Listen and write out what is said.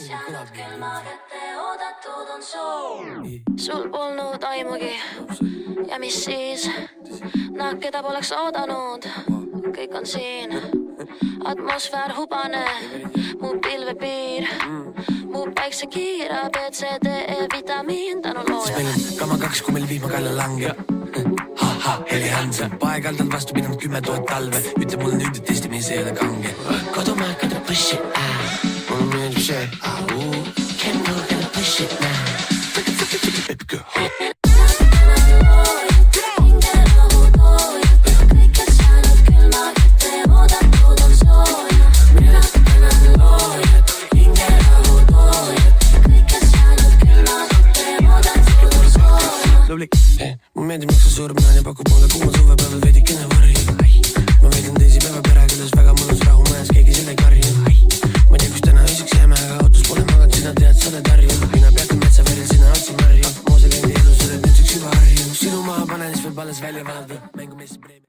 jäänud külma kätte, oodatud on soo. Sul polnud aimugi ja mis siis, keda poleks oodanud, kõik on siin. Atmosfäär hubane, mu pilvepiir, mu päikse kiirab, ECDE vitamiin tänu looja. Meil on kama 2, kui meil vihmakalle langeb. Heli Hansa, paegaldalt vastu pidanud 10 000 talve. Ütle mulle nüüd, et testimise ei ole kange. Kodumaa keda push it out. Mulle meeldib see. Kendall keda push it now. Baby girl. Mu meeldib miks sa surmnaan ja pakub mulle kuuma suvepäeval veidikene varju. Ma veedan teisi päeva perekülles väga mõnus rahu majas, keegi selle karju. Ma ei tea, kus täna ööseks jääme, aga autos pole maganud, sina tead, sa oled harju. Mina peaksin metsaveril, sina otsi marju. Moose käinud elus, oled nüüdseks juba harju. Sinu maha panen, siis võib alles välja valada. Mängu messi preemia.